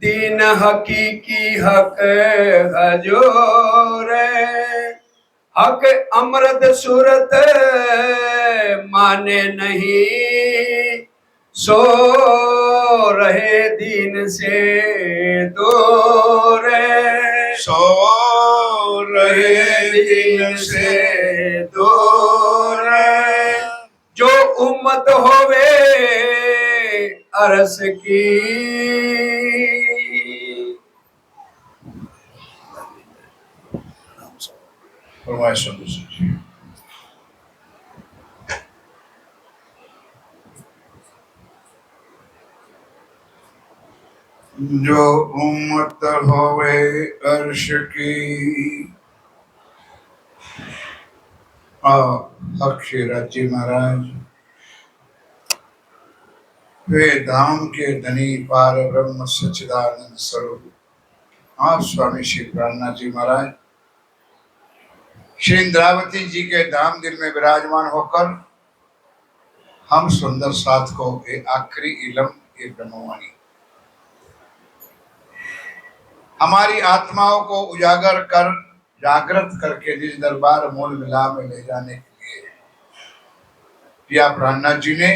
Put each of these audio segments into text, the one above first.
तीन हकीकी हक हजोरे, हक अमृत सूरत माने नहीं, सो रहे दीन से दूर, सो रहे दीन से दूर। जो उम्मत होवे अरस की, जो उम्मत होवे अर्श की, अक्षराज जी महाराज वे धाम के धनी पार ब्रह्म सच्चिदानंद स्वरूप आप स्वामी श्री प्राणनाथ जी महाराज श्री इंद्रावती जी के धाम दिल में विराजमान होकर हम सुंदर साथ को ये आखिरी इलम ये ब्रह्मवाणी हमारी आत्माओं को उजागर कर जागृत करके निज दरबार मूल मिला में ले जाने के लिए पिया प्राणनाथ जी ने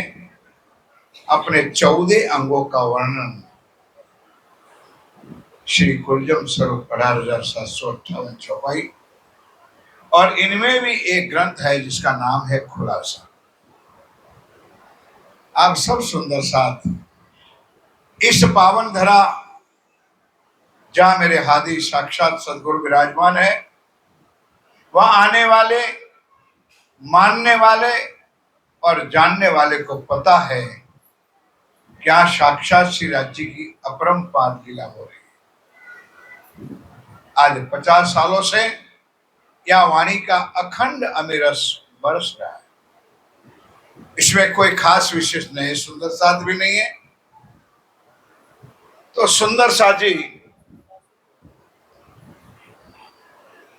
अपने 14 अंगों का वर्णन श्री कुलजम स्वरूप 18,758 चौपाई और इनमें भी एक ग्रंथ है जिसका नाम है खुलासा। आप सब सुंदर साथ इस पावन धरा जहां मेरे हादी साक्षात सदगुरु विराजमान है, वहां आने वाले मानने वाले और जानने वाले को पता है क्या साक्षात श्री राज्य की अपरंपार लीला हो रही है। आज 50 सालों से यह वाणी का अखंड अमिरस बरस रहा है। इसमें कोई खास विशेष नहीं, सुंदर साथ भी नहीं है। तो सुंदर साजी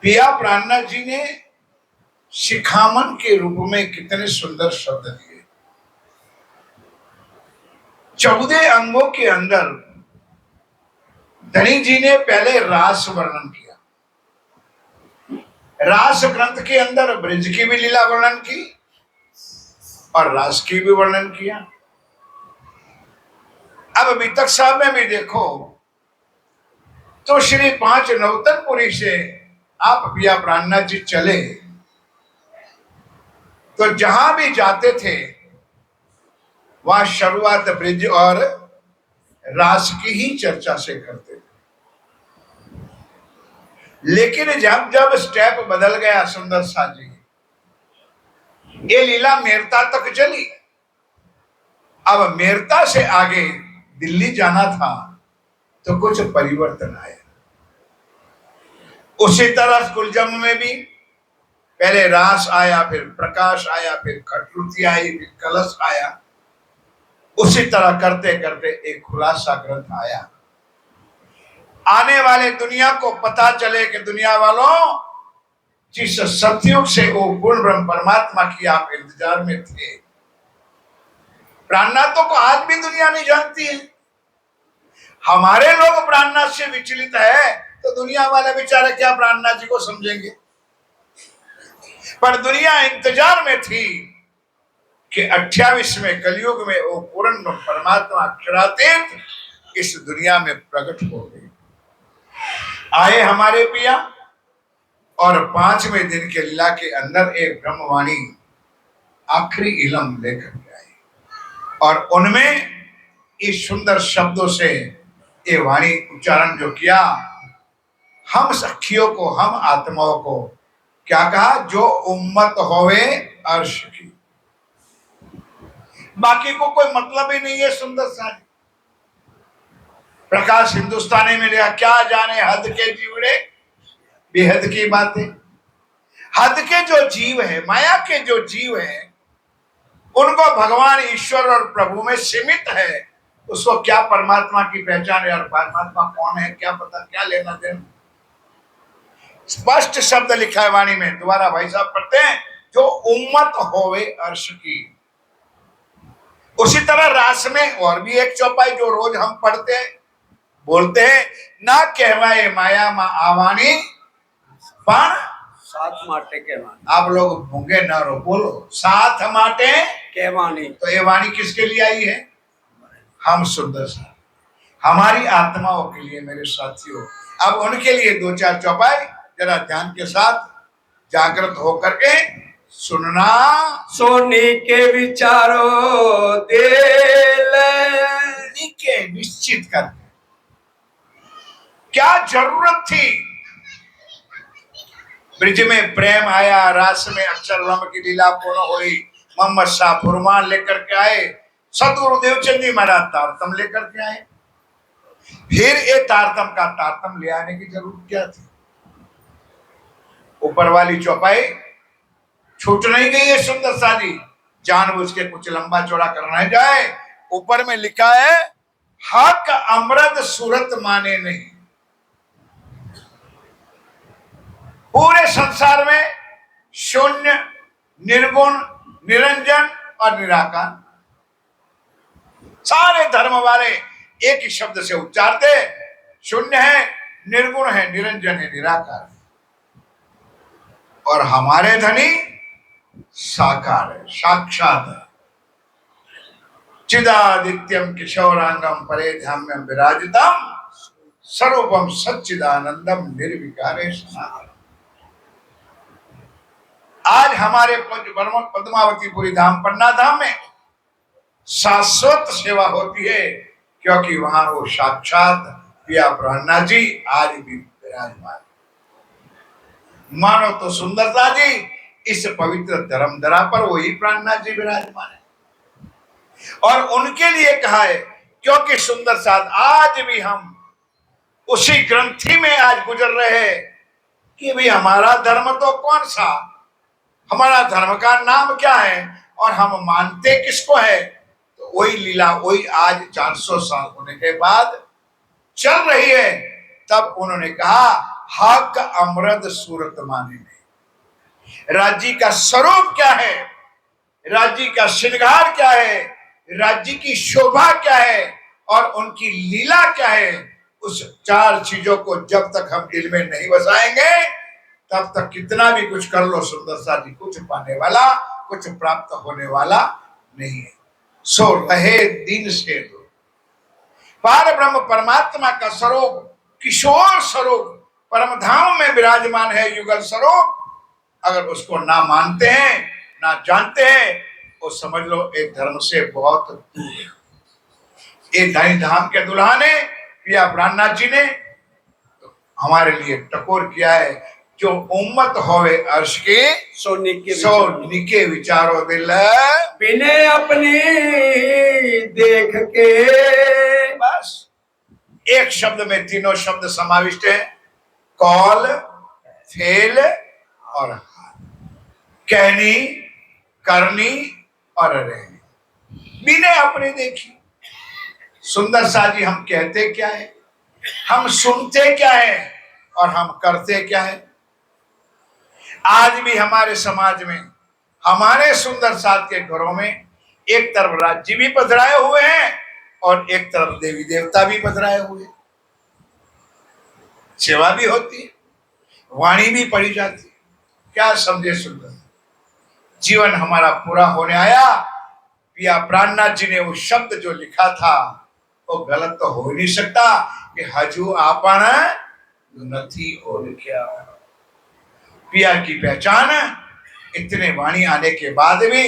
पिया प्राणनाथ जी ने शिखामन के रूप में कितने सुंदर शब्द दिए। 14 अंगों के अंदर धनी जी ने पहले रास वर्णन किया। रास ग्रंथ के अंदर ब्रज की भी लीला वर्णन की और रास की भी वर्णन किया। अब वितक साहब में भी देखो तो श्री 5 नवतनपुरी से आप पिया प्राणनाथ जी चले तो जहां भी जाते थे वहां शुरुआत ब्रिज और रास की ही चर्चा से करते थे। लेकिन जब जब स्टेप बदल गया सुंदर साजी, ये लीला मेरता तक चली। अब मेरता से आगे दिल्ली जाना था तो कुछ परिवर्तन आया। उसी तरह कुलजम में भी पहले रास आया, फिर प्रकाश आया, फिर खटरुति आई, फिर कलश आया। उसी तरह करते करते एक खुलासा ग्रंथ आया। आने वाले दुनिया को पता चले कि दुनिया वालों, जिस सतयुग से वो पूर्ण ब्रह्म परमात्मा की आप इंतजार में थे, प्राणनाथों को आज भी दुनिया नहीं जानती है। हमारे लोग प्राणनाथ से विचलित है तो दुनिया वाले बेचारे क्या प्राणनाथ जी को समझेंगे। पर दुनिया इंतजार में थी कि 28वें कलयुग में वो पूर्ण परमात्मा अक्षरातीत इस दुनिया में प्रकट हो गए। आए हमारे पिया और 5वें दिन के लीला के अंदर एक ब्रह्मवाणी आखिरी इलम लेकर के आए और उनमें इस सुंदर शब्दों से ये वाणी उच्चारण जो किया, हम सखियों को, हम आत्माओं को क्या कहा, जो उम्मत होवे अर्श की। बाकी को कोई मतलब ही नहीं है। सुंदर सा प्रकाश हिंदुस्तानी में लिखा, क्या जाने हद के जीवड़े बेहद की बातें। हद के जो जीव है, माया के जो जीव है, उनको भगवान ईश्वर और प्रभु में सीमित है। उसको क्या परमात्मा की पहचान है और परमात्मा कौन है क्या पता, क्या लेना देना। स्पष्ट शब्द लिखा है वाणी में, दोबारा भाई साहब पढ़ते हैं, जो उम्मत होवे अर्श की। उसी तरह रास में और भी एक चौपाई जो रोज हम पढ़ते हैं, बोलते हैं ना कहवाए माया मा आवानी पण साथ माटे कहेवानी, आप लोग भूंगे न रो, बोलो साथ माटे। कहेवानी। तो ये वाणी किसके लिए आई है? हम सुंदर सा, हमारी आत्माओं के लिए मेरे साथियों। अब उनके लिए दो चार चौपाई जरा ध्यान के साथ जागृत होकर के सुनना। सोनी के विचारों दिल, के निश्चित कर क्या जरूरत थी। ब्रिज में प्रेम आया, रास में अक्षर लम्ब की लीला पूर्ण हुई, मोहम्मद शाह फुरमान लेकर के आए, सदगुरु देवचंद जी महाराज तारतम लेकर के आए। फिर ये तारतम का तारतम ले आने की जरूरत क्या थी? ऊपर वाली चौपाई छूट नहीं गई है सुंदर सा जी, जानबूझ के कुछ लंबा चौड़ा करना जाए। ऊपर में लिखा है हक अमृत सूरत माने नहीं। पूरे संसार में शून्य, निर्गुण, निरंजन और निराकार, सारे धर्म वाले एक ही शब्द से उच्चारते, शून्य है, निर्गुण है, निरंजन है, निराकार। और हमारे धनी साकार है, साक्षात है। चिदादित्यम किशोरांगम परेध्याम्यम विराजितम स्वरूपम सच्चिदानंदम निर्विकारे सनातनम। आज हमारे पद्मावतीपुरी धाम पन्ना धाम में शाश्वत सेवा होती है, क्योंकि वहां वो साक्षात पिया ब्रह्मनाथ जी आज भी विराजमान। मानो तो सुंदरता जी इस पवित्र धर्मधरा पर वही प्राणनाथ जी विराजमान है। और उनके लिए कहा है, क्योंकि सुंदर साथ आज भी हम उसी ग्रंथि में आज गुजर रहे हैं कि भी हमारा धर्म तो कौन सा, हमारा धर्म का नाम क्या है और हम मानते किसको है। तो वही लीला वही आज 400 साल होने के बाद चल रही है। तब उन्होंने कहा हक अमृत सूरत माने नहीं। राज्य का स्वरूप क्या है, राज्य का श्रृंगार क्या है, राज्य की शोभा क्या है और उनकी लीला क्या है, उस चार चीजों को जब तक हम दिल में नहीं बसाएंगे तब तक कितना भी कुछ कर लो सुंदर सा जी, कुछ पाने वाला, कुछ प्राप्त होने वाला नहीं है। सो रहे दिन से दो पार ब्रह्म परमात्मा का स्वरूप, किशोर स्वरूप परम धाम में विराजमान है, युगल स्वरूप। अगर उसको ना मानते हैं ना जानते हैं वो समझ लो एक धर्म से बहुत दूर है। ये धनी धाम के दुल्हा ने पिया प्राणनाथ जी ने तो हमारे लिए टकोर किया है, जो उम्मत होवे अर्श के सोनी के विचारों दिल बिने अपनी देख के। बस एक शब्द में तीनों शब्द समाविष्ट है, कौल, फेल और हाल, कहनी, करनी और रहनी। बिने अपनी देखी। सुंदर सा जी हम कहते क्या है, हम सुनते क्या है और हम करते क्या है। आज भी हमारे समाज में, हमारे सुंदर साथ के घरों में एक तरफ राज्य भी पधराए हुए हैं और एक तरफ देवी देवता भी पधराए हुए हैं। सेवा भी होती है, वाणी भी पढ़ी जाती है। क्या समझे सुंदर, जीवन हमारा पूरा होने आया। पिया प्राणनाथ जी ने वो शब्द जो लिखा था वो गलत तो हो नहीं सकता कि हजू आपन नथी और क्या। पिया की पहचान, इतने वाणी आने के बाद भी,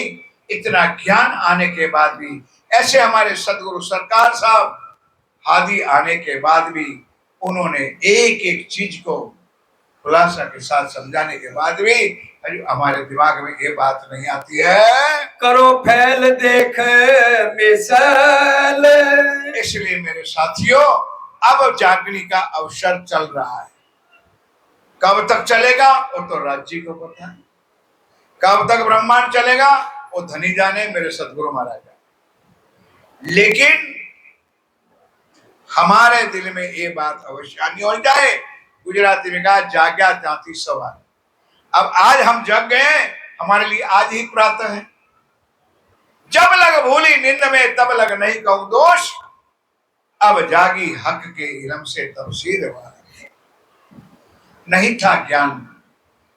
इतना ज्ञान आने के बाद भी, ऐसे हमारे सदगुरु सरकार साहब हादी आने के बाद भी उन्होंने एक एक चीज को खुलासा के साथ समझाने के बाद भी हमारे दिमाग में ये बात नहीं आती है। करो फैल देख मिसाल। इसलिए मेरे साथियों अब जागने का अवसर चल रहा है। कब तक चलेगा वो तो राज्य को पता है, कब तक ब्रह्मांड चलेगा वो धनी जाने, मेरे सदगुरु महाराज जाने। लेकिन हमारे दिल में ये बात अवश्य आनी हो जाए। गुजराती में कहा जाग्या त्याथी सवार। अब आज हम जग गए, हमारे लिए आज ही प्रातः है। जब लग भूली निंद में तब लग नहीं कहूं दोष, अब जागी हक के इलम से तफसीर वारा। नहीं था ज्ञान,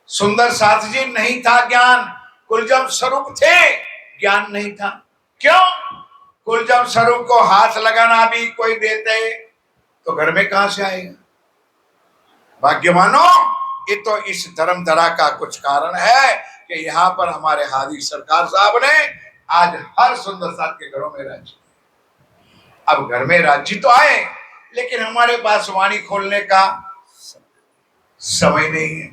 सुंदर साथ जी, नहीं था ज्ञान। कुलजम स्वरूप थे, ज्ञान नहीं था। क्यों? कुलजम स्वरूप को हाथ लगाना भी कोई देते तो घर में कहां से आएगा? भाग्यवानों, ये तो इस धर्म धरा का कुछ कारण है कि यहाँ पर हमारे हादी सरकार साहब ने आज हर सुंदर साथ के घरों में राज्य। अब घर में राज्य तो आए, लेकिन हमारे पास वाणी खोलने का समय नहीं है,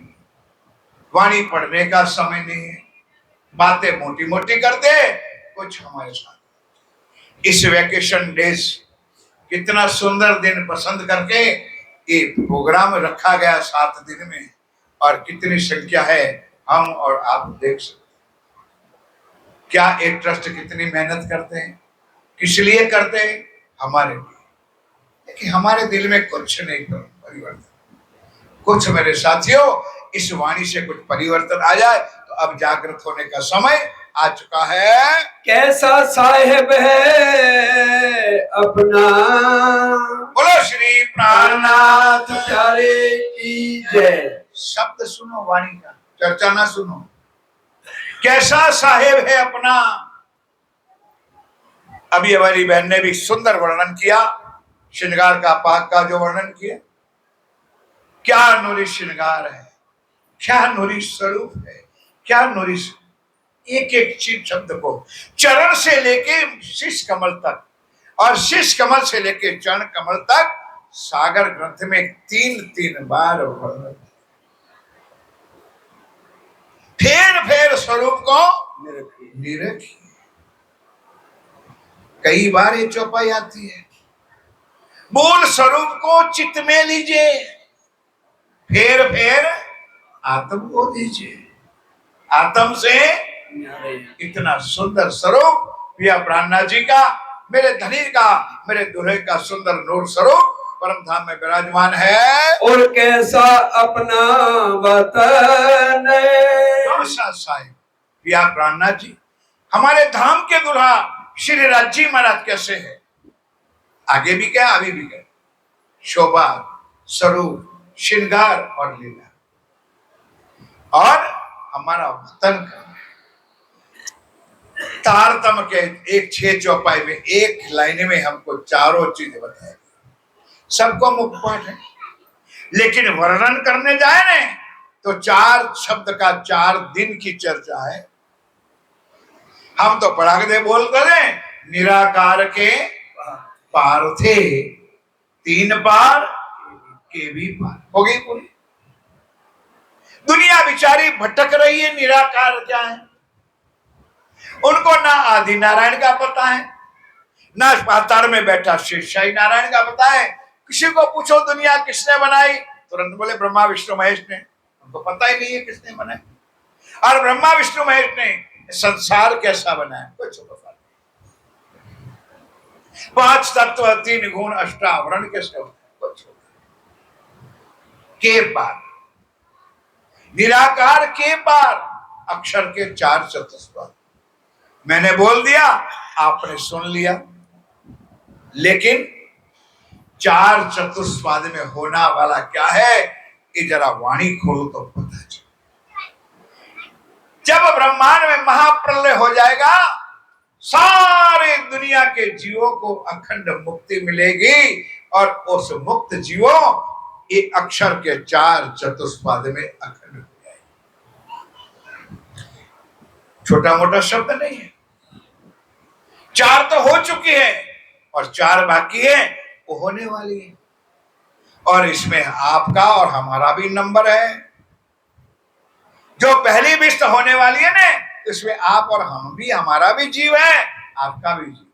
वाणी पढ़ने का समय नहीं है, बातें मोटी मोटी करते कुछ हमारे साथ। इस वैकेशन डेज कितना सुंदर दिन पसंद करके ये प्रोग्राम रखा गया 7 दिन में, और कितनी संख्या है हम और आप देख सकते। क्या एक ट्रस्ट कितनी मेहनत करते हैं, किस लिए करते हैं? हमारे लिए। लेकिन हमारे दिल में कुछ नहीं परिवर्तन। कुछ मेरे साथियों, इस वाणी से कुछ परिवर्तन आ जाए तो अब जागृत होने का समय आ चुका है। कैसा साहेब है अपना, बोलो श्री प्राणनाथ प्यारे की जय। शब्द सुनो वाणी का, चर्चा ना सुनो। कैसा साहेब है अपना। अभी हमारी बहन ने भी सुंदर वर्णन किया, श्रृंगार का, पाक का जो वर्णन किया। क्या नूरी श्रृंगार है, क्या नूरी स्वरूप है, क्या नूरी। एक एक चीज शब्द को चरण से लेके शीश कमल तक, और शीश कमल से लेके चरण कमल तक सागर ग्रंथ में 3-3 बार वर्णन। फेर फेर स्वरूप को निरखिए। कई बार ये चौपाई आती है, मूल स्वरूप को चित्त में लीजिए, फेर फेर आत्म को दीजिए। आत्म से इतना सुंदर स्वरूप पिया प्राणनाथ जी का, मेरे धनी का, मेरे दूल्हे का सुंदर नूर स्वरूप परम धाम में विराजमान है। और कैसा अपना वतन, साहिब पिया प्राणनाथ जी, हमारे धाम के दूल्हा श्री राजी महाराज कैसे है? आगे भी क्या, अभी भी क्या? शोभा, स्वरूप, श्रृंगार और लीला। और हमारा वतन का तारतम के एक 6 चौपाई में एक लाइन में हमको चारों चीजें बताए। सबको मुख पाठ है, लेकिन वर्णन करने जाए ना तो 4 शब्द का 4 दिन की चर्चा है। हम तो पढ़ा के बोल करें, निराकार के पार थे 3 पार के भी पार। हो गई पूरी दुनिया बेचारी भटक रही है। निराकार क्या है? उनको ना आदि नारायण का पता है, ना पाताल में बैठा शेषशाही नारायण का पता है। किसी को पूछो दुनिया किसने बनाई, तुरंत बोले ब्रह्मा विष्णु महेश ने। उनको पता ही नहीं है किसने बनाई। और ब्रह्मा विष्णु महेश ने संसार कैसा बनाया कुछ पता नहीं। 5 तत्व 3 गुण अष्टावरण कैसे कुछ के पार, निराकार के पार, अक्षर के 4 चतुष्पाद। मैंने बोल दिया, आपने सुन लिया, लेकिन 4 चतुष्पाद में होना वाला क्या है ये जरा वाणी खोलो तो पता चले। जब ब्रह्मांड में महाप्रलय हो जाएगा, सारे दुनिया के जीवों को अखंड मुक्ति मिलेगी, और उस मुक्त जीवों ये अक्षर के 4 चतुष्पाद में अखंड हो जाएगी। छोटा मोटा शब्द नहीं है। 4 तो हो चुकी है और 4 बाकी है, वो होने वाली है। और इसमें आपका और हमारा भी नंबर है। जो पहली विष्ट होने वाली है ना, इसमें आप और हम भी, हमारा भी जीव है, आपका भी जीव।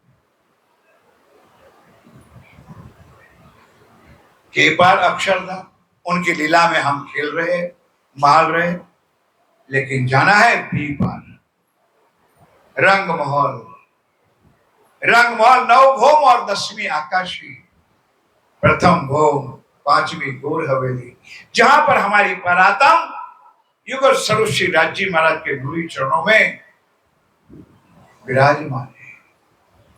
के पार अक्षरधाम, उनकी लीला में हम खेल रहे, माल रहे, लेकिन जाना है बी पार। रंग महल, रंग महल 9 भौम और 10वीं आकाशी, प्रथम भौम 5वीं गौर हवेली, जहां पर हमारी परातम युगल स्वरूप श्री राजी महाराज के गुरु चरणों में विराजमान है।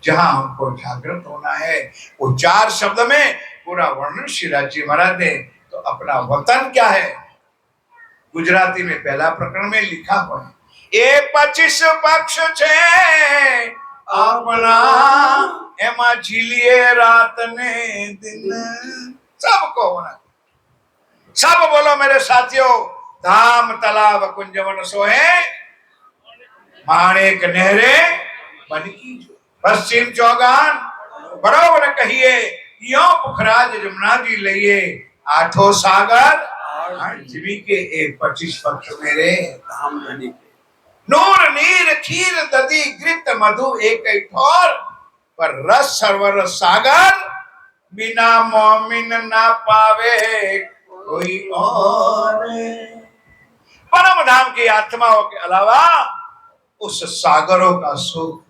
जहां हमको जागृत होना है। वो 4 शब्द में पूरा वर्णन श्रीराज जी महाराज ने। तो अपना वतन क्या है, गुजराती में पहला प्रकरण में लिखा हुआ है, ए 25 पक्ष छे अपना एमा झीलिए रात ने दिन। सबको होना, सब बोलो मेरे साथियों, धाम तालाब कुंज वन सोहे माणेक नहरे बन की जो। पश्चिम चौगान बरोबर कहिए, यो पुखराज जमुना जी लइए, आठों सागर जीवी के एक 25 पक्ष मेरे धाम धनी के। नूर नीर खीर दधी घृत मधु एक ठोर, पर रस सरोवर सागर बिना मोमिन ना पावे कोई और। परम धाम की आत्माओं के अलावा उस सागरों का सुख,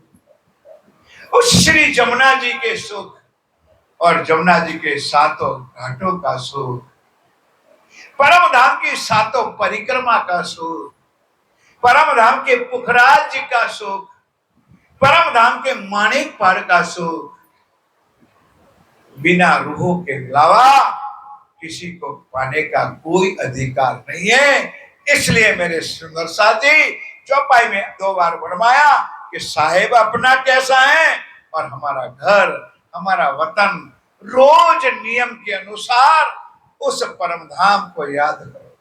उस श्री जमुना जी के सुख और जमुना जी के सातों घाटों का सुख, परम धाम की सातों परिक्रमा का सुख, परम धाम के पुखराज जी का सुख, परम धाम के माणिक पार का सुख बिना रूहों के अलावा किसी को पाने का कोई अधिकार नहीं है। इसलिए मेरे सुंदर साथी, चौपाई में 2 बार फरमाया कि साहेब अपना कैसा है और हमारा घर, हमारा वतन। रोज नियम के अनुसार उस परम धाम को याद करो।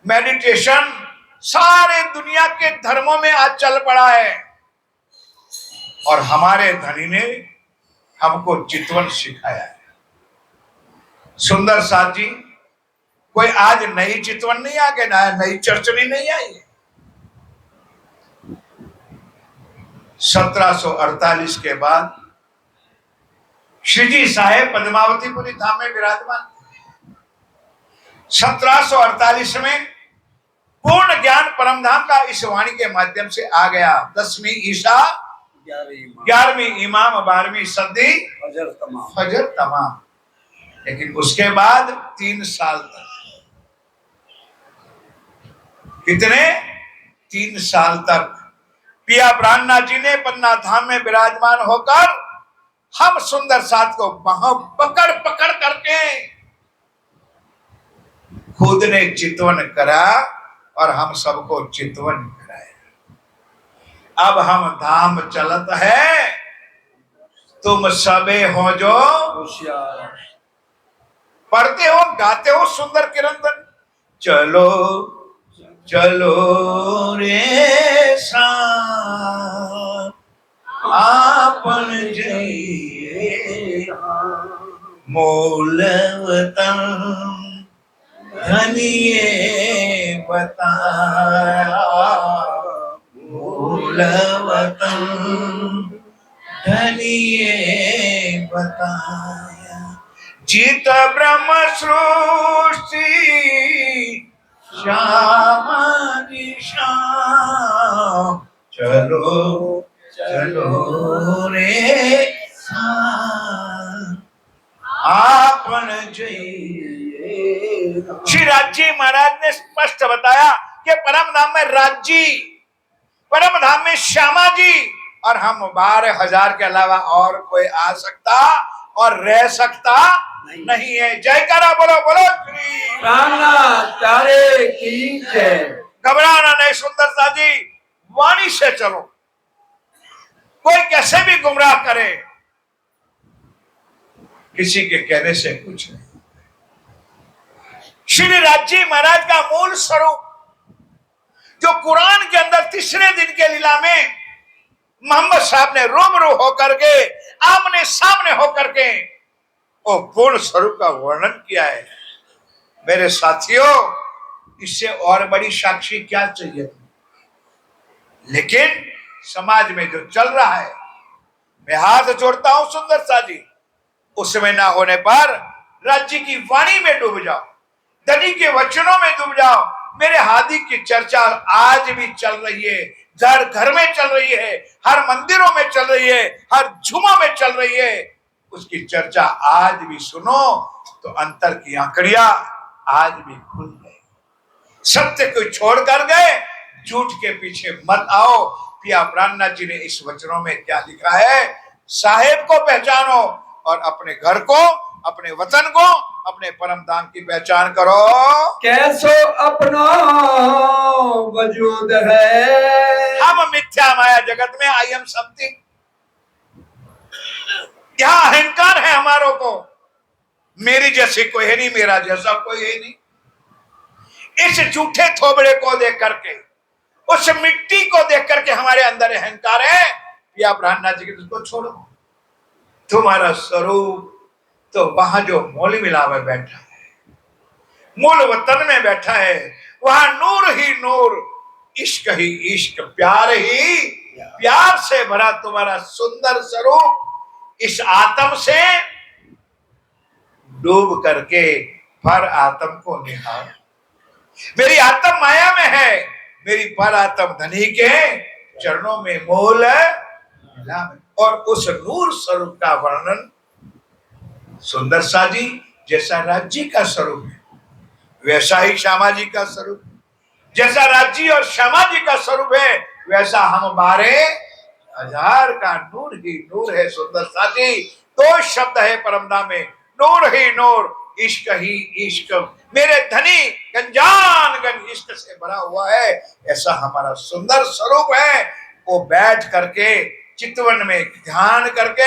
मेडिटेशन सारे दुनिया के धर्मों में आज चल पड़ा है और हमारे धनी ने हमको चितवन सिखाया है। सुंदर साथ जी, कोई आज नई चितवन नहीं आ गए, नई चर्चनी नहीं आई है। 1748 के बाद श्री जी साहेब पद्मावतीपुरी धाम में विराजमान। 1748 में पूर्ण ज्ञान परमधाम का इस वाणी के माध्यम से आ गया। 10वीं ईसा, 11वीं इमाम, 12वीं सदी फजर तमाम। लेकिन उसके बाद 3 साल तक, कितने 3 साल तक पिया ब्राह्मणा जी ने पन्ना धाम में विराजमान होकर हम सुंदर साथ को पकड़ पकड़ करके खुद ने चितवन करा और हम सबको चितवन कराया। अब हम धाम चलत है, तुम सबे हो जो होशियार। पढ़ते हो, गाते हो सुंदर कीर्तन, चलो चलो रे साथ आपन जइए, मूल वतन धनिए बताया, मूल वतन धनिए बताया। जीत ब्रह्म सृष्टि श्याम श्याम, चलो चलो रे साथ आपन जइए। श्री राजी महाराज ने स्पष्ट बताया कि परम धाम में राज्जी, परम धाम में श्यामा जी और हम 12,000 के अलावा और कोई आ सकता और रह सकता नहीं है। जयकारा बोलो, बोलो श्री तारे की जय। घबराना नहीं सुंदरता जी, वाणी से चलो। कोई कैसे भी गुमराह करे, किसी के कहने से कुछ नहीं। श्री राजी महाराज का मूल स्वरूप जो कुरान के अंदर 3रे दिन के लीला में मोहम्मद साहब ने रूबरू होकर के, आमने सामने होकर के वो पूर्ण स्वरूप का वर्णन किया है। मेरे साथियों, इससे और बड़ी साक्षी क्या चाहिए। लेकिन समाज में जो चल रहा है, मैं हाथ जोड़ता हूं सुंदर सा जी, उसमें ना होने पर राज्य की वाणी में डूब जाओ, धनी के वचनों में डूब जाओ। मेरे हादी की चर्चा आज भी चल रही है, घर घर में चल रही है, हर मंदिरों में चल रही है, हर जुमा में चल रही है। उसकी चर्चा आज भी सुनो तो अंतर की आंकड़ियां आज भी खुल गए। सत्य को छोड़ कर गए, झूठ के पीछे मत आओ। पिया ब्राह्मणा जी ने इस वचनों में क्या लिखा है, साहेब को पहचानो और अपने घर को, अपने वतन को, अपने परम धाम की पहचान करो। कैसो अपना वजूद है। हम मिथ्या माया जगत में आई एम समथिंग, यहाँ अहंकार है हमारों को, मेरी जैसी कोई है नहीं, मेरा जैसा कोई है नहीं। इस झूठे थोबड़े को देख करके, उस मिट्टी को देख करके हमारे अंदर अहंकार है। या ब्रह्मनाथ जी के को छोड़ो, तुम्हारा स्वरूप तो वहां जो मूल मिला में बैठा है, मूल वतन में बैठा है, वहां नूर ही नूर, इश्क ही इश्क, प्यार ही प्यार से भरा तुम्हारा सुंदर स्वरूप। इस आत्म से डूब करके पर आत्म को निहार। मेरी आत्म माया में है, मेरी पर आत्म धनी के चरणों में मोल मिला। और उस नूर स्वरूप का वर्णन सुंदर सा जी जैसा राज्य का स्वरूप है, वैसा ही श्यामा जी का स्वरूप। जैसा राज्य और श्यामा जी का स्वरूप है, वैसा हम 12,000 का नूर ही नूर है। सुंदर सा जी दो शब्द है परमधाम में, नूर ही नूर, इश्क ही इश्क। मेरे धनी गंजान गंज इश्क से भरा हुआ है, ऐसा हमारा सुंदर स्वरूप है। वो बैठ करके चितवन में ध्यान करके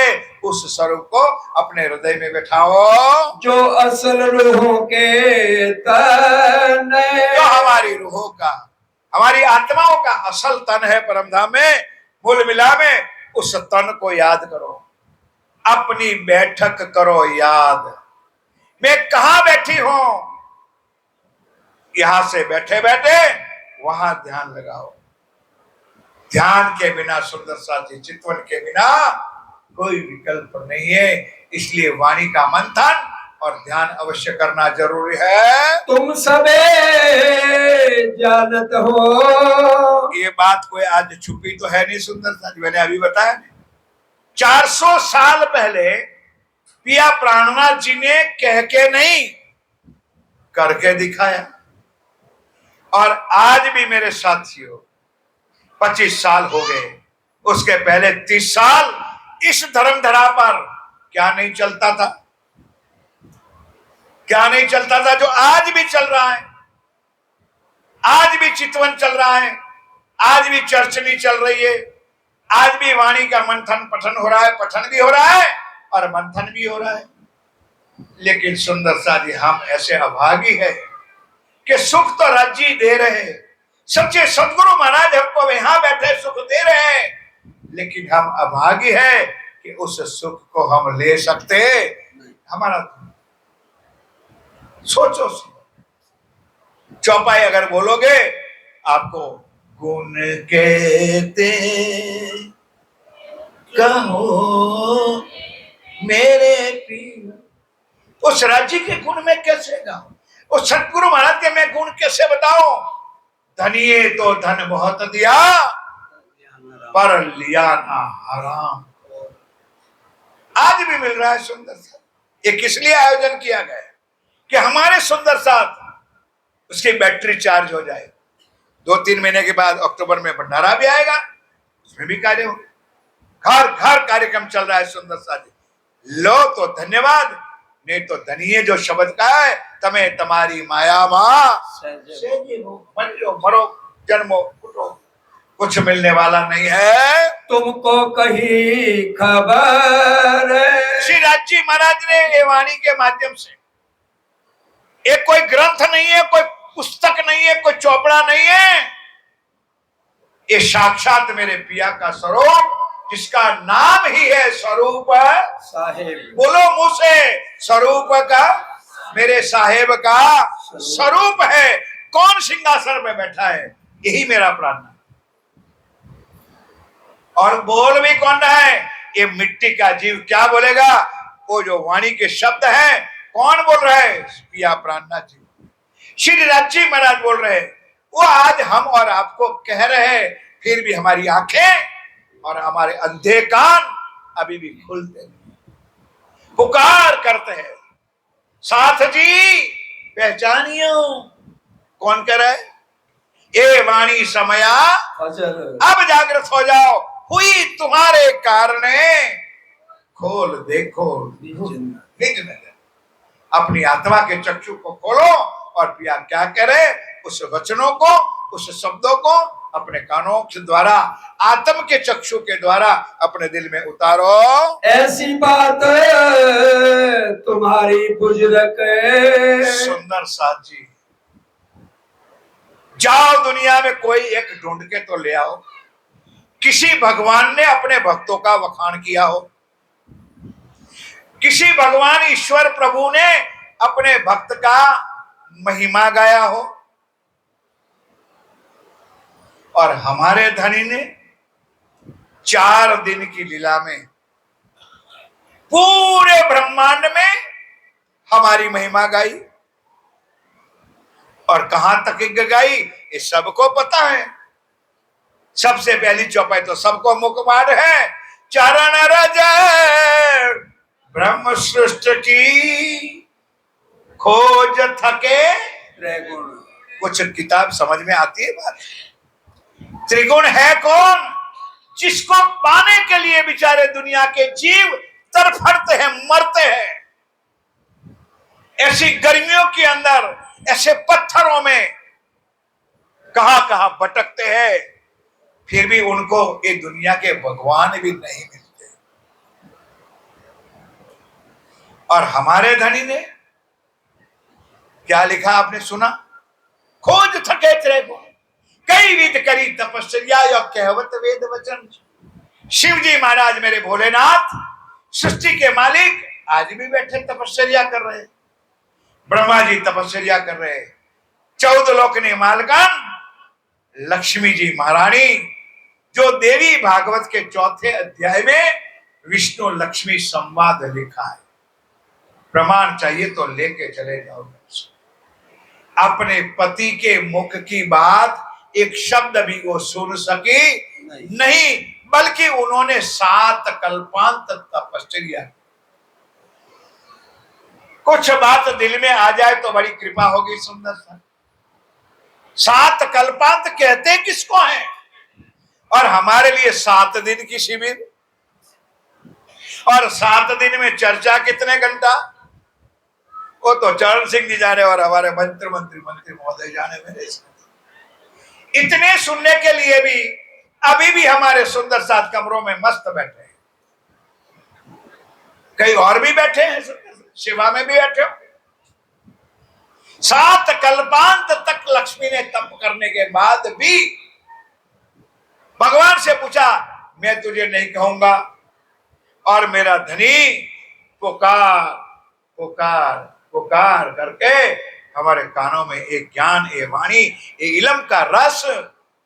उस स्वरूप को अपने हृदय में बैठाओ। जो असल रूहों के तन, जो हमारी रूहों का, हमारी आत्माओं का असल तन है परमधाम में, मूल मिला में, उस तन को याद करो, अपनी बैठक करो याद। मैं कहां बैठी हूं, यहां से बैठे बैठे वहां ध्यान लगाओ। ध्यान के बिना सुंदर साथी, चितवन के बिना कोई विकल्प नहीं है। इसलिए वाणी का मंथन और ध्यान अवश्य करना जरूरी है। तुम सबे जानत हो। ये बात कोई आज छुपी तो है नहीं सुंदर साथी, मैंने अभी बताया। 400 साल पहले पिया प्राणनाथ जी ने कह के नहीं, करके दिखाया। और आज भी मेरे साथियों 25 साल हो गए, उसके पहले 30 साल इस धर्मधरा पर क्या नहीं चलता था, क्या नहीं चलता था जो आज भी चल रहा है। आज भी चितवन चल रहा है, आज भी चर्चनी चल रही है, आज भी वाणी का मंथन पठन हो रहा है, पठन भी हो रहा है और मंथन भी हो रहा है। लेकिन सुंदर सा जी हम ऐसे अभागी है कि सुख तो राज्य दे रहे, सच्चे सदगुरु महाराज हमको यहां बैठे सुख दे रहे हैं, लेकिन हम अभागी है कि उस सुख को हम ले सकते। हमारा सोचो, चौपाई अगर बोलोगे आपको गुण कहते कहो मेरे प्रिय, उस राज्य के गुण में कैसे गाऊं, उस सतगुरु महाराज के मैं गुण कैसे बताऊं। धनिये तो धन बहुत दिया, पर लिया ना हराम। आज भी मिल रहा है सुंदर साथ। ये किस लिए आयोजन किया गया है कि हमारे सुंदर साथ उसकी बैटरी चार्ज हो जाए। 2-3 महीने के बाद अक्टूबर में भंडारा भी आएगा, उसमें भी कार्य हो, घर घर कार्यक्रम चल रहा है सुंदर साथ। लो तो धन्यवाद, नहीं तो धनिये जो शब्द का है, तमें तुम्हारी माया मां मरो जन्मो उठो, कुछ मिलने वाला नहीं है। तुमको कहीं खबर, श्री राजी महाराज ने ये वाणी के माध्यम से, एक कोई ग्रंथ नहीं है, कोई पुस्तक नहीं है, कोई चौपड़ा नहीं है, ये साक्षात मेरे पिया का स्वरूप, जिसका नाम ही है स्वरूप साहेब। बोलो मुंह से, स्वरूप का, मेरे साहेब का स्वरूप है। कौन सिंहासन में बैठा है, यही मेरा प्रार्थना। और बोल भी कौन रहा है, ये मिट्टी का जीव क्या बोलेगा। वो जो वाणी के शब्द हैं, कौन बोल रहा है, पिया प्राणनाथ जी, श्री राजी महाराज बोल रहे हैं। वो आज हम और आपको कह रहे हैं, फिर भी हमारी आंखें और हमारे अंधे कान अभी भी खुलते नहीं, पुकार करते हैं, साथ जी पहचानियो। कौन कह रहा है, ये वाणी समया अब जागृत हो जाओ, हुई तुम्हारे कारणे खोल देखो जिंदा। निज नजर। अपनी आत्मा के चक्षु को खोलो और पिया क्या करे, उस वचनों को, उस शब्दों को अपने कानों के द्वारा, आत्म के चक्षु के द्वारा अपने दिल में उतारो। ऐसी बात तुम्हारी बुजुर्ग। सुंदर साथ जी, जाओ दुनिया में कोई एक ढूंढ के तो ले आओ, किसी भगवान ने अपने भक्तों का वखाण किया हो, किसी भगवान ईश्वर प्रभु ने अपने भक्त का महिमा गाया हो। और हमारे धनी ने 4 दिन की लीला में पूरे ब्रह्मांड में हमारी महिमा गाई। और कहां तक गाई ये सबको पता है। सबसे पहली चौपाई तो सबको मुखबार है, चरण रज ब्रह्म सृष्टि की खोज थके त्रिगुण। कुछ किताब समझ में आती है बात। त्रिगुण है कौन? जिसको पाने के लिए बेचारे दुनिया के जीव तरफड़ते हैं, मरते हैं। ऐसी गर्मियों के अंदर, ऐसे पत्थरों में कहां कहां भटकते हैं, फिर भी उनको ये दुनिया के भगवान भी नहीं मिलते। और हमारे धनी ने क्या लिखा आपने सुना? खोज थके त्रिगुण, कई विध करी तपस्या या कहवत वेद वचन। शिव जी महाराज मेरे भोलेनाथ, सृष्टि के मालिक, आज भी बैठे तपस्या कर रहे। ब्रह्मा जी तपस्या कर रहे। 14 लोकनी मालकन लक्ष्मी जी महारानी, जो देवी भागवत के 4थे अध्याय में विष्णु लक्ष्मी संवाद लिखा है। प्रमाण चाहिए तो लेके चले जाओ। अपने पति के मुख की बात एक शब्द भी वो सुन सकी नहीं, बल्कि उन्होंने 7 कल्पांत तपस्या। कुछ बात दिल में आ जाए तो बड़ी कृपा होगी। सुंदर सा 7 कल्पांत कहते किसको है? और हमारे लिए 7 दिन की शिविर, और 7 दिन में चर्चा कितने घंटा? वो तो चरण सिंह जी जाने और हमारे मंत्री महोदय जाने। मेरे इतने सुनने के लिए भी अभी भी हमारे सुंदर साथ कमरों में मस्त बैठे हैं। कई और भी बैठे हैं, शिवा में भी बैठे हो। 7 कल्पांत तक लक्ष्मी ने तप करने के बाद भी भगवान से पूछा, मैं तुझे नहीं कहूंगा। और मेरा धनी पुकार पुकार पुकार करके हमारे कानों में एक ज्ञान, एक वाणी, एक इलम का रस,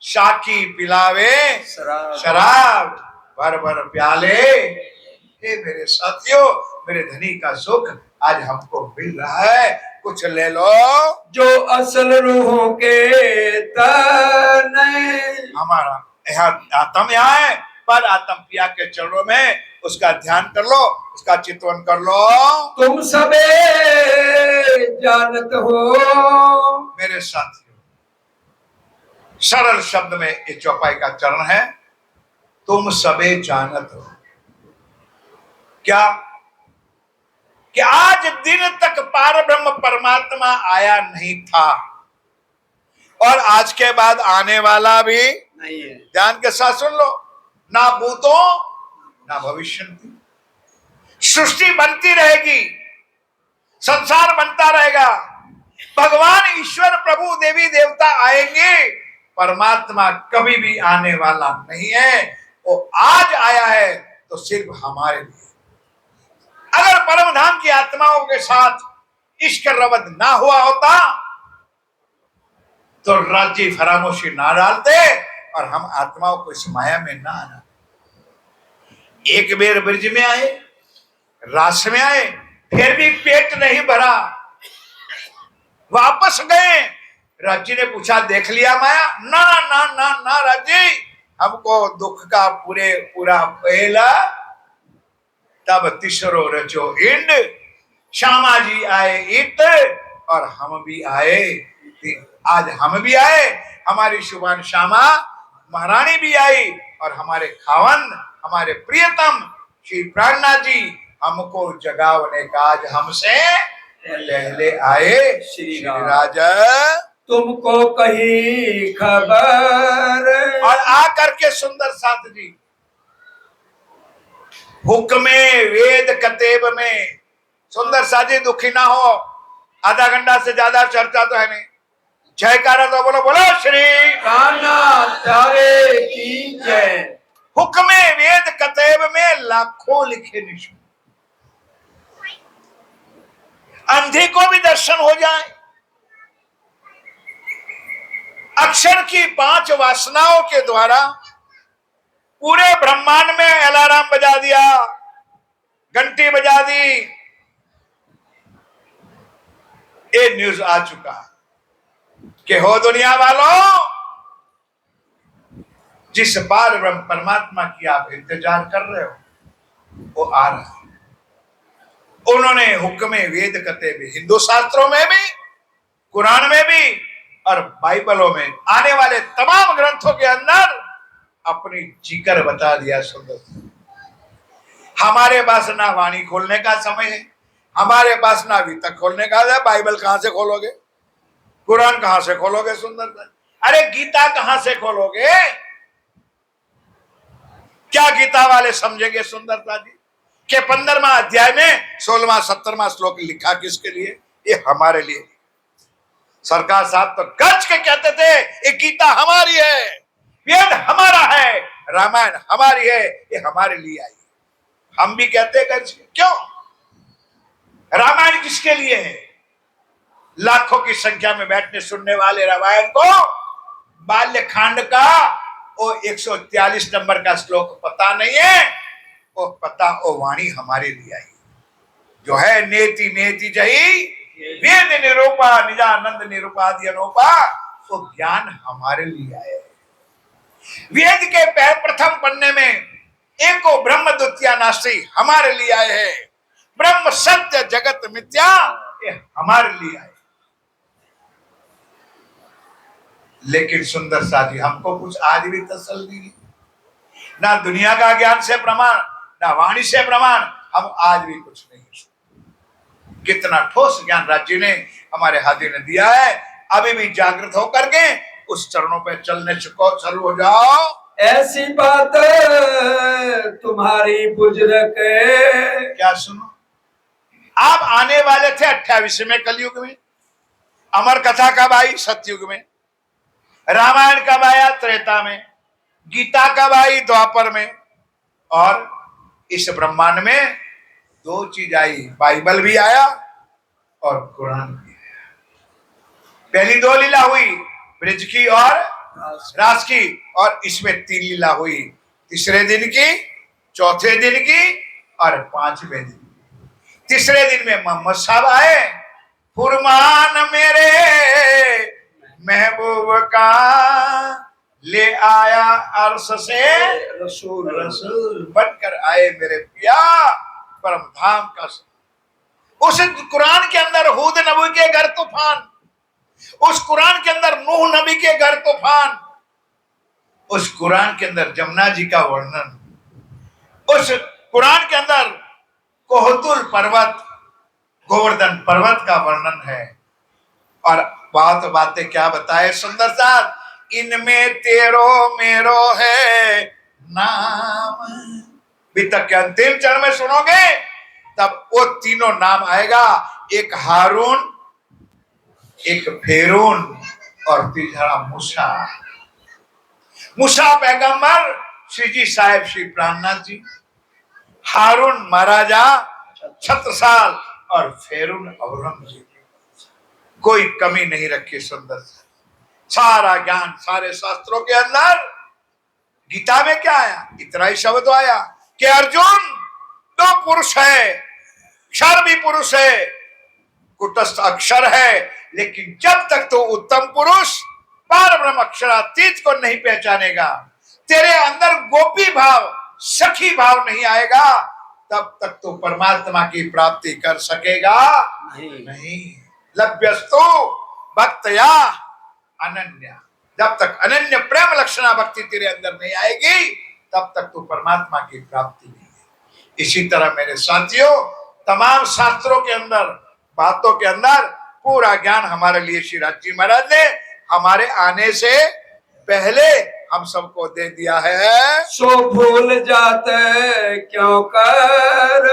साकी पिलावे शराब भर भर प्याले। हे मेरे साथियों, मेरे धनी का सुख आज हमको मिल रहा है, कुछ ले लो। जो असल रूहों के तन। हमारा आत्म यहाँ है, पर आत्म पिया के चरणों में उसका ध्यान कर लो, उसका चिंतन कर लो। तुम सबे जानत हो। मेरे साथियों, सरल शब्द में ये चौपाई का चरण है, तुम सबे जानत हो। क्या कि आज दिन तक पार ब्रह्म परमात्मा आया नहीं था, और आज के बाद आने वाला भी नहीं है। ध्यान के साथ सुन लो। ना भूतों ना भविष्य की। सृष्टि बनती रहेगी, संसार बनता रहेगा, भगवान ईश्वर प्रभु देवी देवता आएंगे, परमात्मा कभी भी आने वाला नहीं है। वो आज आया है तो सिर्फ हमारे लिए। अगर परम धाम की आत्माओं के साथ इश्क रवद ना हुआ होता तो राज्य फरामोशी ना डालते और हम आत्माओं को इस माया में ना आना। एक बेर ब्रिज में आए, रास में आए, फिर भी पेट नहीं भरा, वापस गए। राज्य ने पूछा, देख लिया माया? ना ना ना ना राज्य, हमको दुख का पूरा पहला, तब तीसरो रचो इंड। श्यामा जी आए इत और हम भी आए। आज हम भी आए, हमारी शुभान श्यामा महारानी भी आई, और हमारे खावन, हमारे प्रियतम श्री प्राणनाथ जी हमको जगावने का आज हमसे पहले आए श्री श्री राम। राजा। तुमको कही खबर और आकर के सुंदर साथ जी हुक्मे वेद कतेब में, सुंदर साथ जी दुखी ना हो, आधा घंटा से ज्यादा चर्चा तो है नहीं, जयकारा तो बोलो, बोलो श्री कान्हा तारे की जय। हुक्मे वेद कतेब में लाखों लिखे निशान, अंधे को भी दर्शन हो जाए, अक्षर की 5 वासनाओं के द्वारा पूरे ब्रह्मांड में अलार्म बजा दिया, घंटी बजा दी, ये न्यूज आ चुका कि हो दुनिया वालों, जिस बार ब्रह्म परमात्मा की आप इंतजार कर रहे हो वो आ रहा है। उन्होंने हुक्म वेद कहते भी हिंदू शास्त्रों में भी, कुरान में भी और बाइबलों में आने वाले तमाम ग्रंथों के अंदर अपनी जिक्र बता दिया। सुंदर, हमारे पास ना वाणी खोलने का समय है, हमारे पास ना वितक खोलने का है। बाइबल कहां से खोलोगे, कुरान कहां से खोलोगे, सुंदर, अरे गीता कहां से खोलोगे? क्या गीता वाले समझेंगे सुंदरता जी के 15वां अध्याय में 16वां 17वां श्लोक लिखा किसके लिए? ये हमारे लिए। सरकार साहब तो गज के कहते थे ये गीता हमारी है, वेद हमारा है, रामायण हमारी है, ये हमारे लिए आई। हम भी कहते गज, क्यों? रामायण किसके लिए है? लाखों की संख्या में बैठने सुनने वाले रामायण को बाल्यकांड का वो 143 नंबर का श्लोक पता नहीं है, वो पता वो वाणी हमारे लिए आई जो है नेति नेति जही वेद निरूपा निजानंद निरूपादि अनूपा, वो ज्ञान हमारे लिए आए। वेद के प्रथम पन्ने में एको ब्रह्म द्वितीया नास्ति हमारे लिए आए हैं, ब्रह्म सत्य जगत मिथ्या ये हमारे लिए आए। लेकिन सुंदर साथी हमको कुछ आज भी तसल्ली नहीं, ना दुनिया का ज्ञान से प्रमाण, ना वाणी से प्रमाण, हम आज भी कुछ नहीं। कितना ठोस ज्ञान राज्य ने हमारे हाथी ने दिया है, अभी भी जागृत होकर के उस चरणों पे चलने चालू हो जाओ। ऐसी बात तुम्हारी बुजुर्ग क्या सुनो, आप आने वाले थे 28वें कलयुग में, अमर कथा कब आई? सतयुग में। रामायण कब आया? त्रेता में। गीता कब आई? द्वापर में। और इस ब्रह्मांड में 2 चीज आई, बाइबल भी आया और कुरान भी आया। पहली 2 लीला हुई, ब्रज की और रास की, और इसमें 3 लीला हुई, तीसरे दिन की, चौथे दिन की और 5वें दिन। तीसरे दिन में मोहम्मद साहब आए, फुरमान मेरे महबूब का ले आया अर्श से रसूल रसूल बनकर आए मेरे पिया परम धाम का। उस कुरान के अंदर हूद नबी के घर तूफान, उस कुरान के अंदर नूह नबी के घर तूफान, उस कुरान के अंदर जमुना जी का वर्णन, उस कुरान के अंदर कोहतुल पर्वत, गोवर्धन पर्वत का वर्णन है। और बातें क्या बताए सुंदर साहब, इनमें तेरो मेरो है नाम। भी तक के अंतिम चरण में सुनोगे तब वो तीनों नाम आएगा, एक हारून, एक फेरून और तीसरा मूसा। मूसा पैगंबर श्री जी साहेब श्री प्राणनाथ जी, हारून महाराजा छत्रसाल और फेरून औरंगजेब। कोई कमी नहीं रखी सुंदर, सारा ज्ञान सारे शास्त्रों के अंदर। गीता में क्या आया? इतना ही शब्द आया कि अर्जुन 2 पुरुष है, क्षर भी पुरुष है, कुटस्थ अक्षर है, लेकिन जब तक तो उत्तम पुरुष पार ब्रह्म अक्षरातीत को नहीं पहचानेगा, तेरे अंदर गोपी भाव सखी भाव नहीं आएगा, तब तक तो परमात्मा की प्राप्ति कर सकेगा नहीं। लभ्यस्तु भक्तया अनन्या, जब तक अनन्य प्रेम लक्षणा भक्ति तेरे अंदर नहीं आएगी तब तक तो परमात्मा की प्राप्ति नहीं है। इसी तरह मेरे साथियों, तमाम शास्त्रों के अंदर, बातों के अंदर पूरा ज्ञान हमारे लिए श्री राज जी महाराज ने हमारे आने से पहले हम सबको दे दिया है। सो भूल जाते क्यों कर,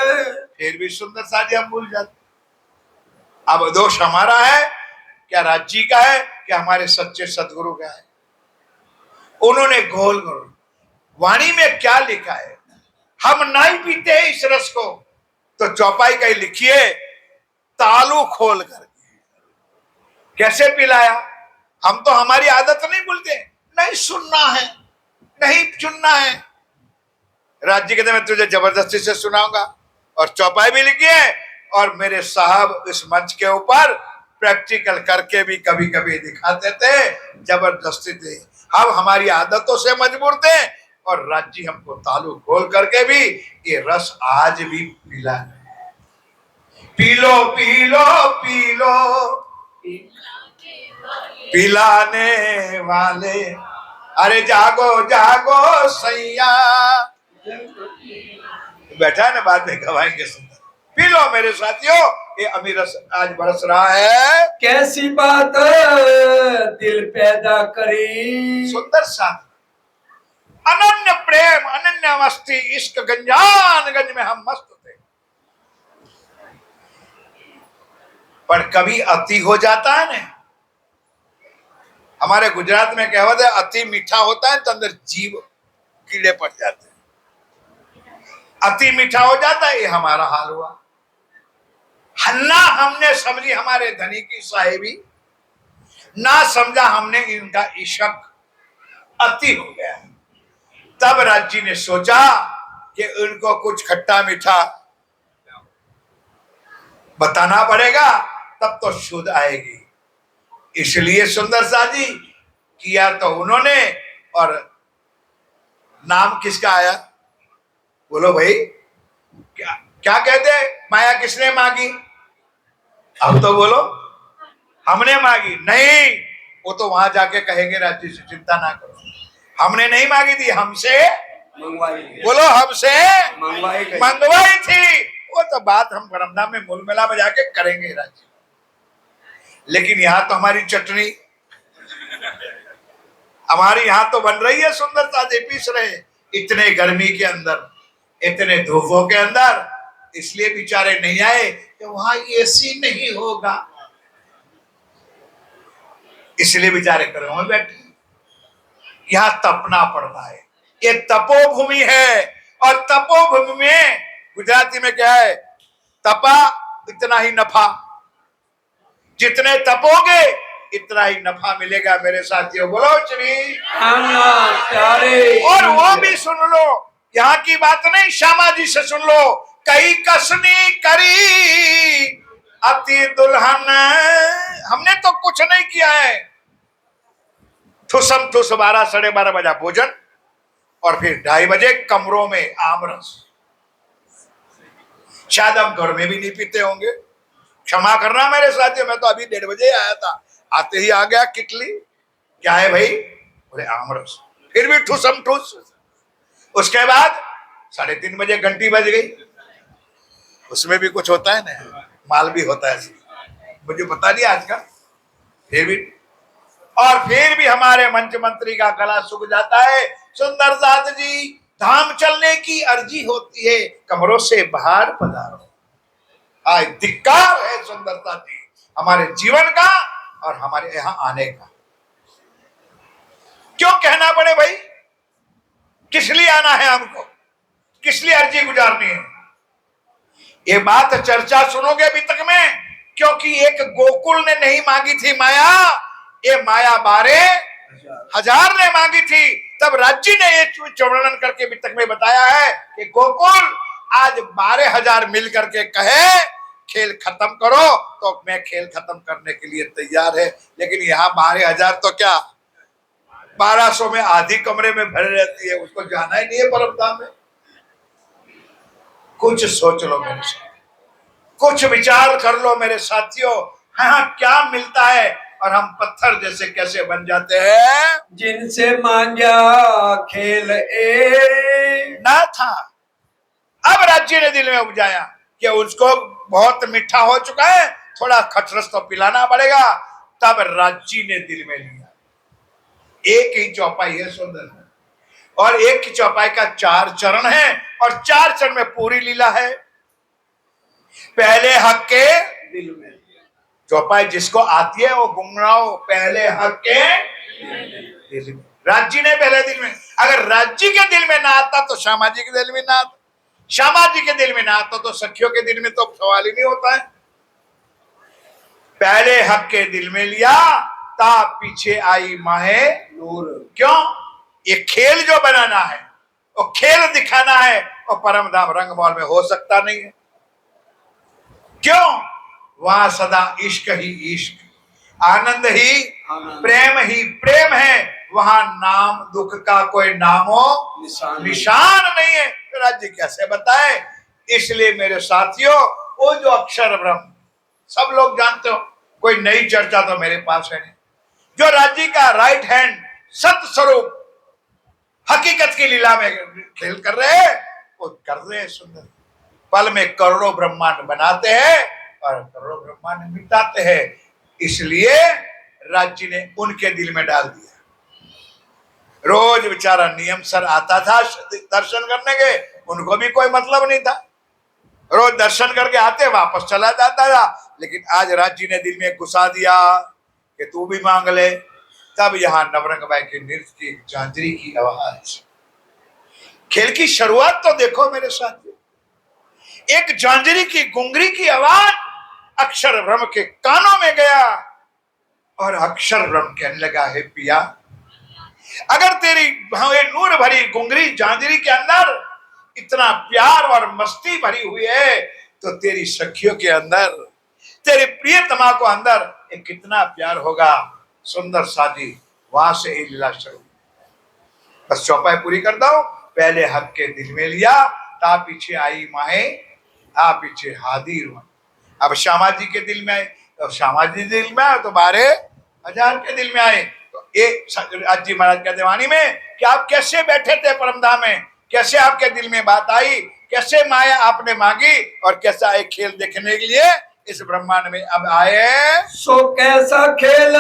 फिर भी सुंदर साजी हम भूल जाते। अब दोष हमारा है क्या, राज जी का है क्या, हमारे सच्चे सदगुरु का है? उन्होंने घोल घोल वाणी में क्या लिखा है, हम नहीं पीते हैं इस रस को, तो चौपाई का ही लिखिए, तालू खोल कर कैसे पिलाया। हम तो हमारी आदत नहीं भूलते, नहीं सुनना है, नहीं चुनना है। राज जी कहते मैं तुझे जबरदस्ती से सुनाऊंगा, और चौपाई भी लिखी है, और मेरे साहब इस मंच के ऊपर प्रैक्टिकल करके भी कभी कभी दिखाते थे, जबरदस्ती थे। हम हमारी आदतों से मजबूर थे, और राज जी हमको तालू खोल करके भी ये रस आज भी पिला। P low P low P low पिलाने वाले, अरे जागो जागो सैया। बैठा है ना, बाद में गवाएंगे सुंदर। पी लो मेरे साथियों, ये अमीर रस आज बरस रहा है। कैसी बात दिल पैदा करी, सुंदर साथ अनन्य प्रेम, अनन्य मस्ती, इश्क गंजान गंज में हम मस्त थे। पर कभी अति हो जाता है ना, हमारे गुजरात में कहावत है, अति मीठा होता है तो अंदर जीव कीड़े पड़ जाते हैं। अति मीठा हो जाता है, ये हमारा हाल हुआ। हन्ना हमने समझी हमारे धनी की साहेबी, ना समझा हमने इनका इश्क, अति हो गया। तब राज जी ने सोचा कि उनको कुछ खट्टा मीठा बताना पड़ेगा, तब तो शुद्ध आएगी। इसलिए सुंदर साजी किया तो उन्होंने, और नाम किसका आया बोलो भाई, क्या क्या कहते हैं, माया किसने मांगी? अब तो बोलो हमने मांगी नहीं, वो तो वहां जाके कहेंगे राज जी से चिंता ना करो, हमने नहीं मांगी थी, हमसे मंगवाई, बोलो हमसे मंगवाई मंगवाई थी। वो तो बात हम करमधाम में मूल मेला में जाके करेंगे राज जी। लेकिन यहां तो हमारी चटनी, हमारी यहां तो बन रही है, सुंदरता दे पीस रहे, इतने गर्मी के अंदर, इतने धूपों के अंदर। इसलिए बेचारे नहीं आए कि वहां एसी नहीं होगा, इसलिए बेचारे घरों में बैठे। यहां तपना पड़ता है, ये तपोभूमि है, और तपोभूमि में गुजराती में क्या है, तपा इतना ही नफा, जितने तपोगे इतना ही नफा मिलेगा मेरे साथियों। बोलो श्री प्यारे। और वो भी सुन लो, यहाँ की बात नहीं, श्यामा जी से सुन लो, कई कसनी करी अति दुल्हन, हमने तो कुछ नहीं किया है, ठुसम ठुस 12 साढ़े 12 बजा भोजन, और फिर 2:30 बजे कमरों में आमरस। शायद हम घर में भी नहीं पीते होंगे, क्षमा करना मेरे साथियों, मैं तो अभी 1:30 बजे आया था, आते ही आ गया किटली, क्या है भाई, बोले आमरस, फिर भी ठुसम ठुस। उसके बाद 3:30 बजे घंटी बज गई, उसमें भी कुछ होता है ना, माल भी होता है, मुझे पता नहीं आज का, फिर भी, और फिर भी हमारे मंच मंत्री का गला सूख जाता है। सुंदर साथ जी, धाम चलने की अर्जी होती है, कमरों से बाहर पधारो। आज धिक्कार है सुंदरता जी हमारे जीवन का और हमारे यहाँ आने का। क्यों कहना पड़े भाई, किस लिए आना है हमको, किस लिए अर्जी गुजारनी है? ये बात चर्चा सुनोगे अभी तक में, क्योंकि एक गोकुल ने नहीं मांगी थी माया, ये माया 12,000 ने मांगी थी। तब राज्य ने ये वर्णन करके अभी तक में बताया है कि गोकुल आज 12,000 मिल करके कहे खेल खत्म करो, तो मैं खेल खत्म करने के लिए तैयार है। लेकिन यहाँ 12,000 तो क्या 1200 में आधी कमरे में भरे रहती है, उसको जाना ही नहीं है परम धाम में। कुछ सोच लो मेरे साथ, कुछ विचार कर लो मेरे साथियों, हाँ क्या मिलता है और हम पत्थर जैसे कैसे बन जाते हैं। जिनसे मांगा खेल ए ना था, अब राज्य ने दिल में उपजाया कि उसको बहुत मीठा हो चुका है, थोड़ा खटरस तो पिलाना पड़ेगा। तब राज्य ने दिल में लिया। एक ही चौपाई है सुंदर, और एक की चौपाई का 4 चरण है, और 4 चरण में पूरी लीला है। पहले हक के दिल में चौपाई जिसको आती है वो गुमराह, पहले हक के दिल में। राज्य ने पहले दिल में, अगर राज्य के दिल में ना आता तो श्यामा जी के दिल में ना आता, श्यामा जी के दिल में ना आता तो सखियों के दिल में तो सवाल ही नहीं होता है। पहले हक के दिल में लिया, ता पीछे आई माहे नूर। क्यों? ये खेल जो बनाना है, वो खेल दिखाना है, वो परम धाम रंगमहल में हो सकता नहीं है। क्यों? वहां सदा इश्क ही इश्क, आनंद ही आनंद। प्रेम है। वहां नाम दुख का कोई नामो निशान नहीं है। तो राज्य कैसे बताए? इसलिए मेरे साथियों, वो जो अक्षर ब्रह्म सब लोग जानते हो, कोई नई चर्चा तो मेरे पास है नहीं। जो राज्य का राइट हैंड सत स्वरूप हकीकत की लीला में खेल कर रहे हैं, वो कर रहे हैं सुंदर। पल में करोड़ों ब्रह्मांड बनाते हैं और करोड़ों ब्रह्मांड मिटाते हैं। इसलिए राज्य ने उनके दिल में डाल दिया। रोज बेचारा नियम सर आता था दर्शन करने के, उनको भी कोई मतलब नहीं था। रोज दर्शन करके आते, वापस चला जाता था। लेकिन आज राज्य ने दिल में घुसा दिया कि तू भी मांग ले। तब यहाँ नवरंग बाई के नृत्य की झांझरी की आवाज, खेल की शुरुआत तो देखो मेरे साथ, एक झांझरी की गुंगरी की आवाज अक्षर ब्रह्म के कानों में गया, और अक्षर ब्रह्म कहने लगा, है पिया, अगर तेरी नूर भरी गुंगरी झांझरी के अंदर इतना प्यार और मस्ती भरी हुई है, तो तेरी सखियों के अंदर, तेरे प्रियतमा को अंदर ये कितना प्यार होगा। सुंदर साजी वहां से ही लीला शुरू। बस चौपाई पूरी कर दो। पहले हक के दिल में लिया, ता पीछे आई माहे, आ पीछे हादिर। अब श्यामा जी के दिल में आए, तो श्यामा जी दिल में आए तो 12,000 के दिल में आए। तो एक आज जी महाराज के दीवानी में कि आप कैसे बैठे थे परमधाम में, कैसे आपके दिल में बात आई, कैसे माया आपने मांगी, और कैसा एक खेल देखने के लिए इस ब्रह्मांड में अब आए। सो कैसा खेल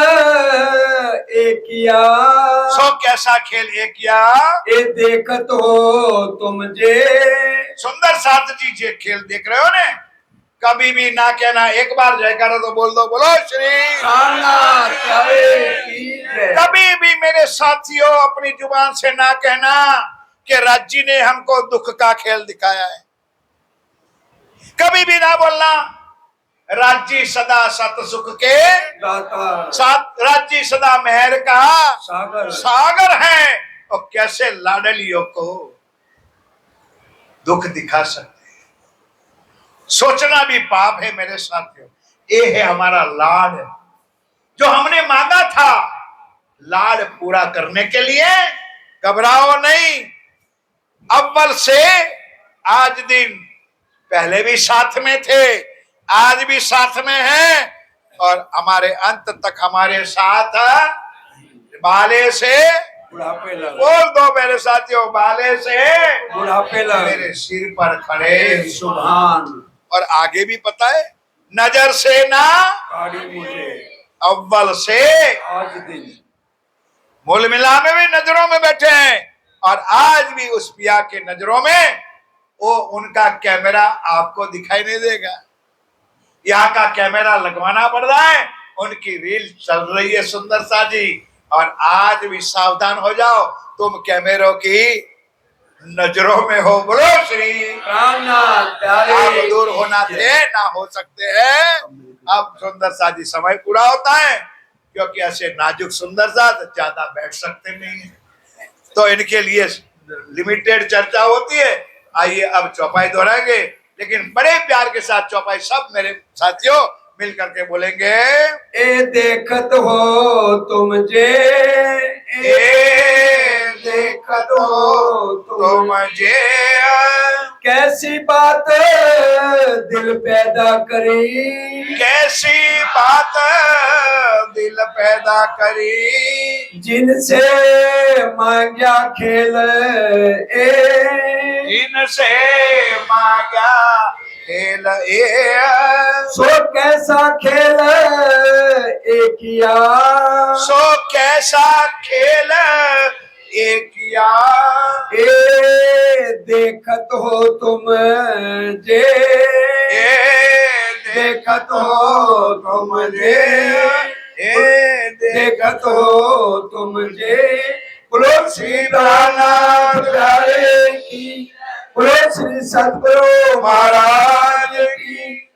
एक किया, सो कैसा खेल एक किया, ये देखत हो तुम जे। सुंदर साथ जी जे खेल देख रहे हो ने, कभी भी ना कहना, एक बार जयकारा तो बोल दो, बोलो श्री रामनाथ प्यारे की जय। कभी भी मेरे साथियों अपनी जुबान से ना कहना कि राज्य ने हमको दुख का खेल दिखाया है। कभी भी ना बोलना राज्य सदा सत सुख के दाता, साथ, राज्य सदा मेहर का सागर सागर है। और कैसे लाडलियों को दुख दिखा सकते हैं, सोचना भी पाप है मेरे साथियों। ये है हमारा लाड, जो हमने मांगा था। लाड पूरा करने के लिए घबराओ नहीं। अव्वल से आज दिन, पहले भी साथ में थे, आज भी साथ में हैं, और हमारे अंत तक हमारे साथ बाले से बुढ़ापे लग, बोल दो मेरे साथियों, बाले से बुढ़ापे लग मेरे सिर पर खड़े। सुभान। और आगे भी पता है, नजर से ना काड़ी मुझे अव्वल से आज दिन। मूल मिला में भी नजरों में बैठे हैं, और आज भी उस पिया के नजरों में वो उनका कैमरा आपको दिखाई नहीं देगा। यहाँ का कैमरा लगवाना पड़ रहा है, उनकी रील चल रही है सुंदर सा जी। और आज भी सावधान हो जाओ, तुम कैमरों की नजरों में हो। बोलो श्री रामनाथ प्यारे। आप दूर होना थे ना हो सकते हैं। अब सुंदर सा जी समय पूरा होता है, क्योंकि ऐसे नाजुक सुंदर सा ज्यादा बैठ सकते नहीं है, तो इनके लिए लिमिटेड चर्चा होती है। आइए अब चौपाई दोहराएंगे, लेकिन बड़े प्यार के साथ चौपाई सब मेरे साथियों मिल करके बोलेंगे। ए देखत हो तुम जे, ए देखत हो तुम जे, कैसी बात दिल पैदा करी, कैसी बात दिल पैदा करी। जिनसे मांग्या खेल जिनसे मांगा खेल सो कैसा खेल किया सो कैसा खेल एक किया। देखत हो तुम जे देखत हो तुम जे देखत हो तुम जे बोलो श्री प्राणनाथ प्यारे की बोलो श्री सतगुरु महाराज